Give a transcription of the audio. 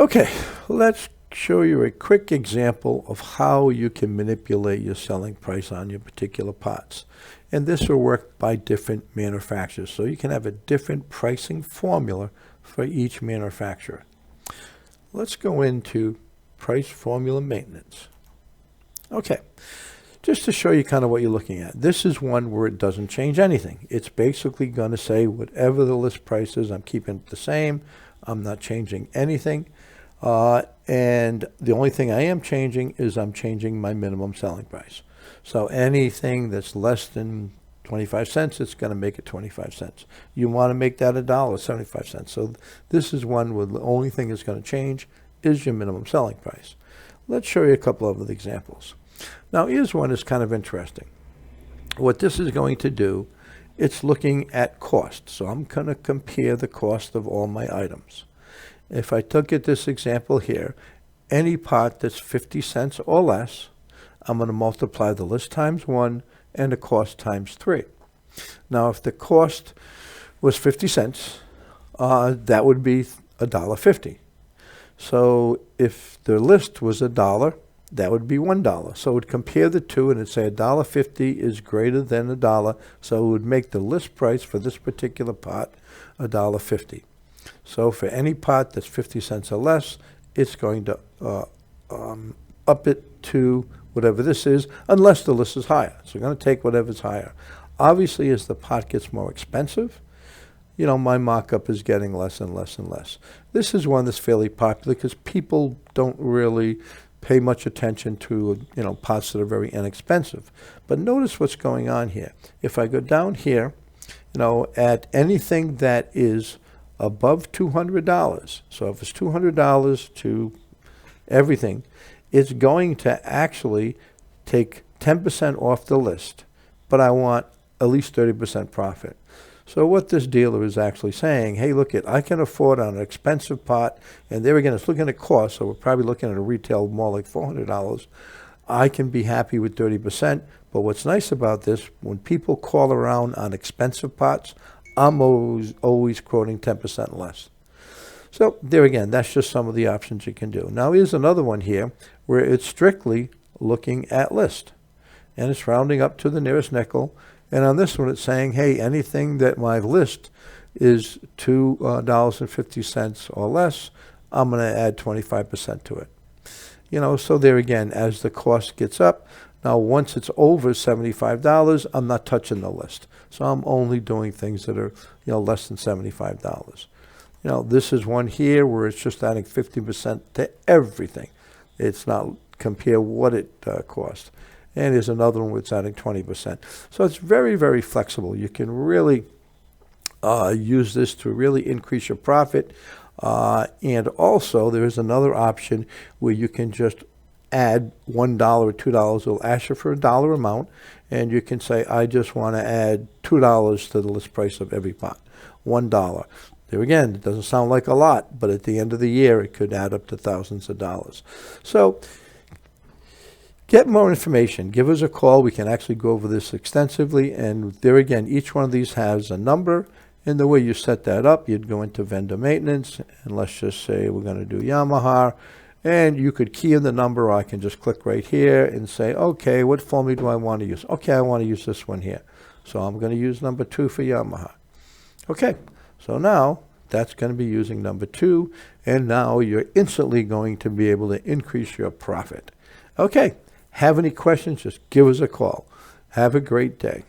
Okay, let's show you a quick example of how you can manipulate your selling price on your particular parts. And this will work by different manufacturers. So you can have a different pricing formula for each manufacturer. Let's go into price formula maintenance. Okay, just to show you kind of what you're looking at. This is one where it doesn't change anything. It's basically going to say whatever the list price is, I'm keeping it the same. I'm not changing anything. And the only thing I am changing is I'm changing my minimum selling price. So anything that's less than 25 cents, it's going to make it 25 cents. You want to make that $1, 75 cents. So this is one where the only thing that's going to change is your minimum selling price. Let's show you a couple of examples. Now here's one that's kind of interesting. What this is going to do, it's looking at cost. So I'm going to compare the cost of all my items. If I took it this example here, any part that's 50 cents or less, I'm going to multiply the list times 1 and the cost times 3. Now, if the cost was 50 cents, that would be $1.50. So if the list was $1, that would be $1. So it would compare the two and it'd say $1.50 is greater than $1. So it would make the list price for this particular part $1.50. So for any part that's 50 cents or less, it's going to up it to whatever this is, unless the list is higher. So we're going to take whatever's higher. Obviously, as the pot gets more expensive, my markup is getting less and less and less. This is one that's fairly popular because people don't really pay much attention to, pots that are very inexpensive. But notice what's going on here. If I go down here, at anything that is above $200, so if it's $200 to everything, it's going to actually take 10% off the list, but I want at least 30% profit. So what this dealer is actually saying, hey, look, I can afford on an expensive pot, and there again, it's looking at cost, so we're probably looking at a retail more like $400. I can be happy with 30%, but what's nice about this, when people call around on expensive pots, I'm always quoting 10% less. So there again, that's just some of the options you can do. Now here's another one here where it's strictly looking at list. And it's rounding up to the nearest nickel. And on this one, it's saying, hey, anything that my list is $2.50 or less, I'm going to add 25% to it. So there again, as the cost gets up, now once it's over $75, I'm not touching the list. So I'm only doing things that are, less than $75. This is one here where it's just adding 50% to everything. It's not compare what it costs. And there's another one where it's adding 20%. So it's very, very flexible. You can really use this to really increase your profit. And also there is another option where you can just add $1 or $2. It'll ask you for a dollar amount. And you can say, I just want to add $2 to the list price of every pot. $1. There again, it doesn't sound like a lot, but at the end of the year, it could add up to thousands of dollars. So get more information. Give us a call. We can actually go over this extensively. And there again, each one of these has a number. And the way you set that up, you'd go into vendor maintenance. And let's just say we're going to do Yamaha. And you could key in the number, or I can just click right here and say, okay, what formula do I want to use? Okay, I want to use this one here. So I'm going to use number 2 for Yamaha. Okay, so now that's going to be using number 2. And now you're instantly going to be able to increase your profit. Okay, have any questions, just give us a call. Have a great day.